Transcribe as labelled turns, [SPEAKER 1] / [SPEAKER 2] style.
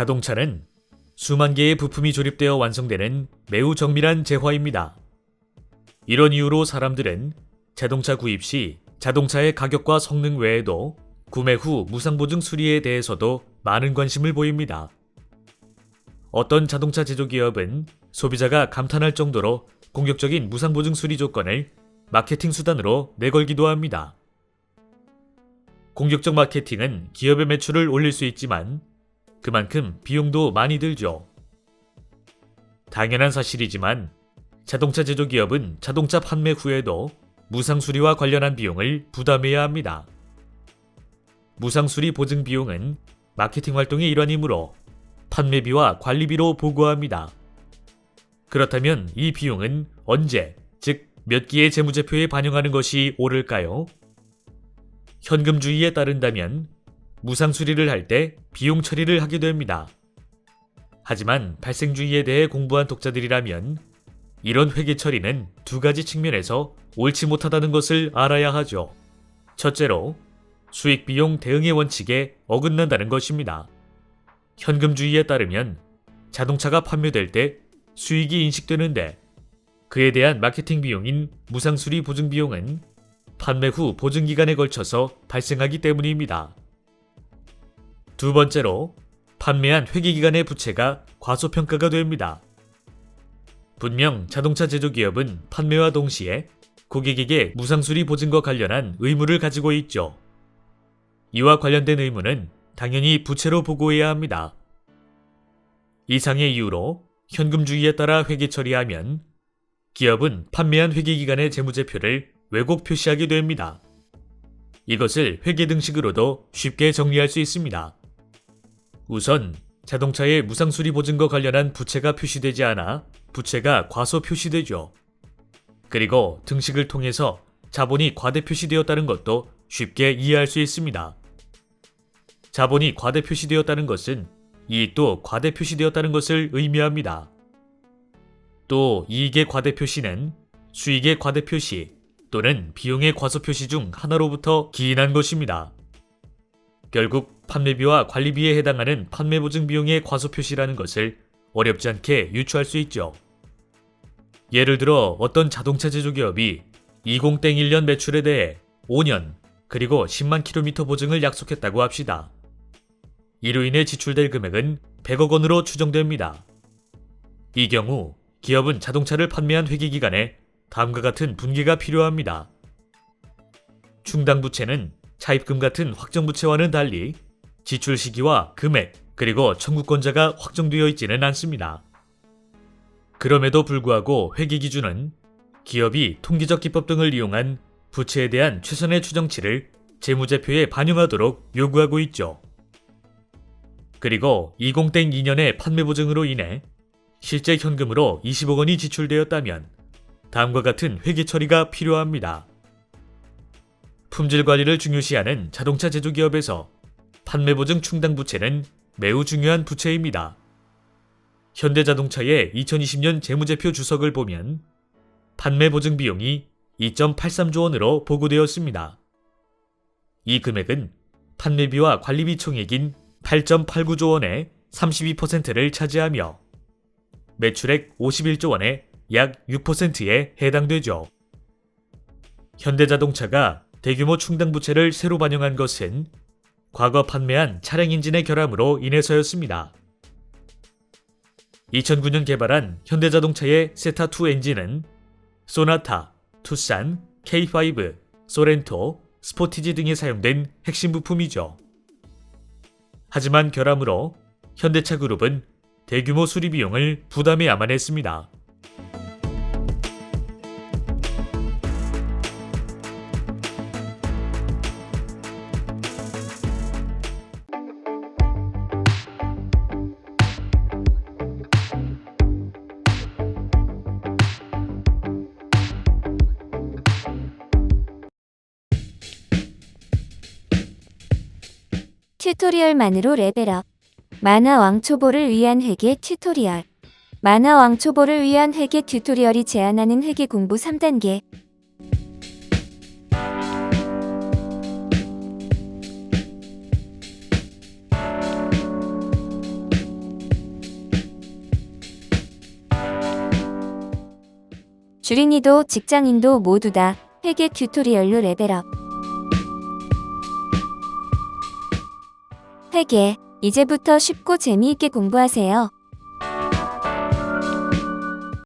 [SPEAKER 1] 자동차는 수만 개의 부품이 조립되어 완성되는 매우 정밀한 재화입니다. 이런 이유로 사람들은 자동차 구입 시 자동차의 가격과 성능 외에도 구매 후 무상보증 수리에 대해서도 많은 관심을 보입니다. 어떤 자동차 제조기업은 소비자가 감탄할 정도로 공격적인 무상보증 수리 조건을 마케팅 수단으로 내걸기도 합니다. 공격적 마케팅은 기업의 매출을 올릴 수 있지만 그만큼 비용도 많이 들죠. 당연한 사실이지만 자동차 제조기업은 자동차 판매 후에도 무상수리와 관련한 비용을 부담해야 합니다. 무상수리 보증 비용은 마케팅 활동의 일환이므로 판매비와 관리비로 보고합니다. 그렇다면 이 비용은 언제, 즉 몇 기의 재무제표에 반영하는 것이 옳을까요? 현금주의에 따른다면 무상수리를 할 때 비용 처리를 하게 됩니다. 하지만 발생주의에 대해 공부한 독자들이라면 이런 회계 처리는 두 가지 측면에서 옳지 못하다는 것을 알아야 하죠. 첫째로 수익비용 대응의 원칙에 어긋난다는 것입니다. 현금주의에 따르면 자동차가 판매될 때 수익이 인식되는데 그에 대한 마케팅 비용인 무상수리 보증 비용은 판매 후 보증기간에 걸쳐서 발생하기 때문입니다. 두 번째로 판매한 회계기간의 부채가 과소평가가 됩니다. 분명 자동차 제조기업은 판매와 동시에 고객에게 무상수리 보증과 관련한 의무를 가지고 있죠. 이와 관련된 의무는 당연히 부채로 보고해야 합니다. 이상의 이유로 현금주의에 따라 회계 처리하면 기업은 판매한 회계기간의 재무제표를 왜곡 표시하게 됩니다. 이것을 회계 등식으로도 쉽게 정리할 수 있습니다. 우선 자동차의 무상수리 보증과 관련한 부채가 표시되지 않아 부채가 과소 표시되죠. 그리고 등식을 통해서 자본이 과대 표시되었다는 것도 쉽게 이해할 수 있습니다. 자본이 과대 표시되었다는 것은 이익도 과대 표시되었다는 것을 의미합니다. 또 이익의 과대 표시는 수익의 과대 표시 또는 비용의 과소 표시 중 하나로부터 기인한 것입니다. 결국 판매비와 관리비에 해당하는 판매보증 비용의 과소 표시라는 것을 어렵지 않게 유추할 수 있죠. 예를 들어 어떤 자동차 제조기업이 2001년 매출에 대해 5년 그리고 10만 킬로미터 보증을 약속했다고 합시다. 이로 인해 지출될 금액은 100억 원으로 추정됩니다. 이 경우 기업은 자동차를 판매한 회계기간에 다음과 같은 분기가 필요합니다. 충당부채는 차입금 같은 확정부채와는 달리 지출 시기와 금액 그리고 청구권자가 확정되어 있지는 않습니다. 그럼에도 불구하고 회계기준은 기업이 통계적 기법 등을 이용한 부채에 대한 최선의 추정치를 재무제표에 반영하도록 요구하고 있죠. 그리고 2002년의 판매보증으로 인해 실제 현금으로 20억 원이 지출되었다면 다음과 같은 회계 처리가 필요합니다. 품질 관리를 중요시하는 자동차 제조기업에서 판매보증 충당부채는 매우 중요한 부채입니다. 현대자동차의 2020년 재무제표 주석을 보면 판매보증 비용이 2.83조 원으로 보고되었습니다. 이 금액은 판매비와 관리비 총액인 8.89조 원의 32%를 차지하며 매출액 51조 원의 약 6%에 해당되죠. 현대자동차가 대규모 충당부채를 새로 반영한 것은 과거 판매한 차량 엔진의 결함으로 인해서였습니다. 2009년 개발한 현대자동차의 세타2 엔진은 소나타, 투싼, K5, 소렌토, 스포티지 등에 사용된 핵심 부품이죠. 하지만 결함으로 현대차 그룹은 대규모 수리 비용을 부담해야만 했습니다.
[SPEAKER 2] 튜토리얼만으로 레벨업. 만화 왕초보를 위한 회계 튜토리얼. 만화 왕초보를 위한 회계 튜토리얼이 제안하는 회계 공부 3단계. 주린이도 직장인도 모두 다 회계 튜토리얼로 레벨업. 회계, 이제부터 쉽고 재미있게 공부하세요.